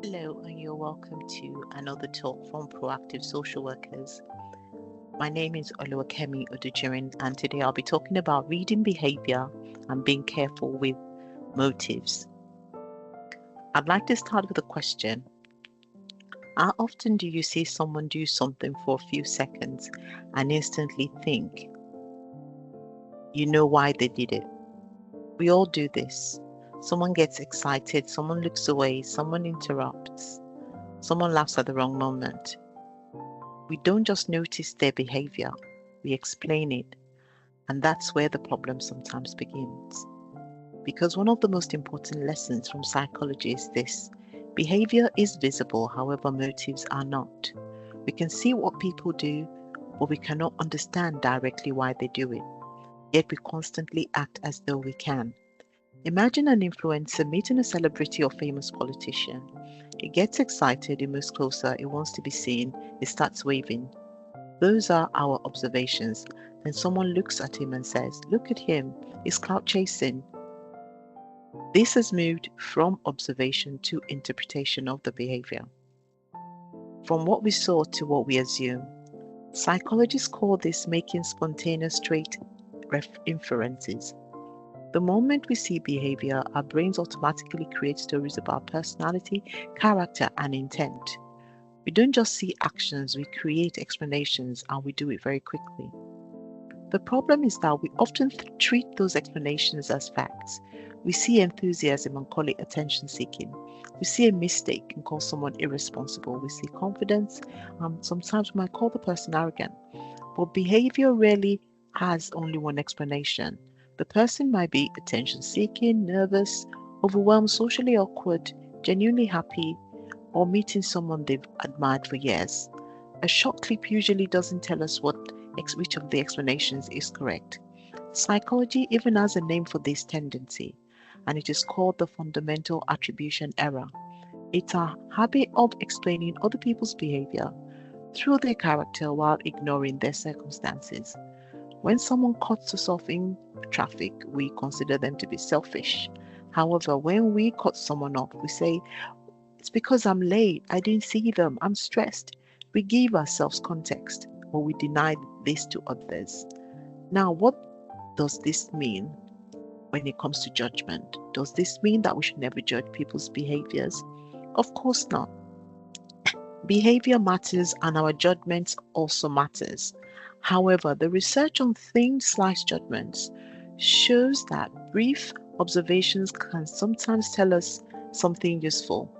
Hello, and you're welcome to another talk from Proactive Social Workers. My name is Oluwakemi Odujirin, and today I'll be talking about reading behavior and being careful with motives. I'd like to start with a question. How often do you see someone do something for a few seconds and instantly think you know why they did it? We all do this. Someone gets excited, someone looks away, someone interrupts, someone laughs at the wrong moment. We don't just notice their behavior, we explain it. And that's where the problem sometimes begins. Because one of the most important lessons from psychology is this: behavior is visible, however, motives are not. We can see what people do, but we cannot understand directly why they do it. Yet we constantly act as though we can. Imagine an influencer meeting a celebrity or famous politician. He gets excited, he moves closer, he wants to be seen, he starts waving. Those are our observations. Then someone looks at him and says, "Look at him, he's clout chasing." This has moved from observation to interpretation of the behavior. From what we saw to what we assume. Psychologists call this making spontaneous straight inferences. The moment we see behavior, our brains automatically create stories about personality, character, and intent. We don't just see actions, we create explanations, and we do it very quickly. The problem is that we often treat those explanations as facts. We see enthusiasm and call it attention seeking. We see a mistake and call someone irresponsible. We see confidence, sometimes we might call the person arrogant. But behavior rarely has only one explanation. The person might be attention seeking, nervous, overwhelmed, socially awkward, genuinely happy, or meeting someone they've admired for years. A short clip usually doesn't tell us which of the explanations is correct. Psychology even has a name for this tendency, and it is called the fundamental attribution error. It's a habit of explaining other people's behavior through their character while ignoring their circumstances. When someone cuts us off in traffic, we consider them to be selfish. However, when we cut someone off, we say, "It's because I'm late, I didn't see them, I'm stressed." We give ourselves context, but we deny this to others. Now, what does this mean when it comes to judgment? Does this mean that we should never judge people's behaviors? Of course not. Behavior matters and our judgments also matters. However, the research on thin slice judgments shows that brief observations can sometimes tell us something useful.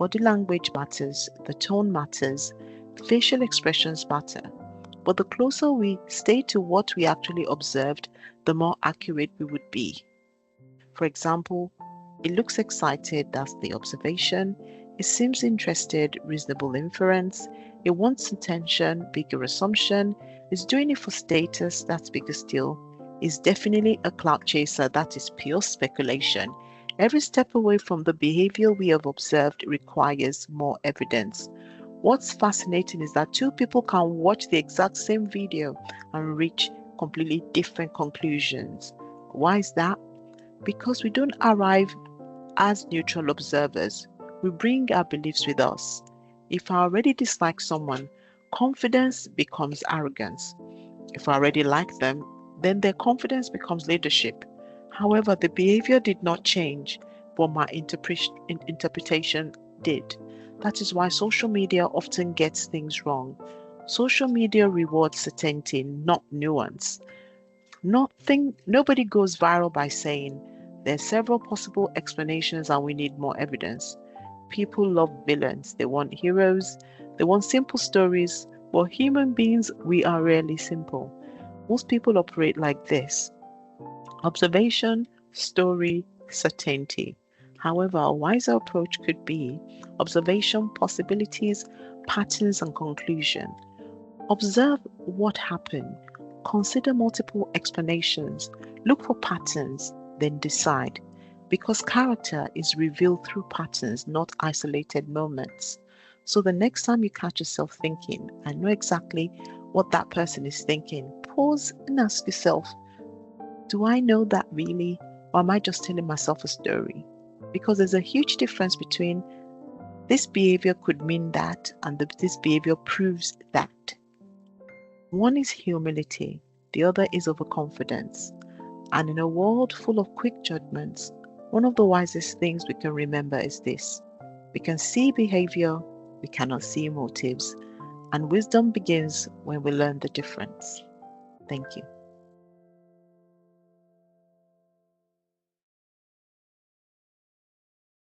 Body language matters, the tone matters, facial expressions matter. But the closer we stay to what we actually observed, the more accurate we would be. For example, it looks excited, that's the observation. It seems interested, reasonable inference. It wants attention, bigger assumption. It's doing it for status, that's bigger still. Is definitely a clout chaser, that is pure speculation. Every step away from the behavior we have observed requires more evidence. What's fascinating is that two people can watch the exact same video and reach completely different conclusions. Why is that? Because we don't arrive as neutral observers. We bring our beliefs with us. If I already dislike someone, confidence becomes arrogance. If I already like them, then their confidence becomes leadership. However, the behavior did not change, but my interpretation did. That is why social media often gets things wrong. Social media rewards certainty, not nuance. Nobody goes viral by saying, "There are several possible explanations and we need more evidence." People love villains, they want heroes, they want simple stories, but human beings, we are rarely simple. Most people operate like this: observation, story, certainty. However, a wiser approach could be observation, possibilities, patterns, and conclusion. Observe what happened. Consider multiple explanations. Look for patterns, then decide. Because character is revealed through patterns, not isolated moments. So the next time you catch yourself thinking, "I know exactly what that person is thinking," pause and ask yourself, "Do I know that really? Or am I just telling myself a story?" Because there's a huge difference between This behavior could mean that, and this behavior proves that. One is humility, the other is overconfidence. And in a world full of quick judgments, one of the wisest things we can remember is this: we can see behavior, we cannot see motives, and wisdom begins when we learn the difference. Thank you.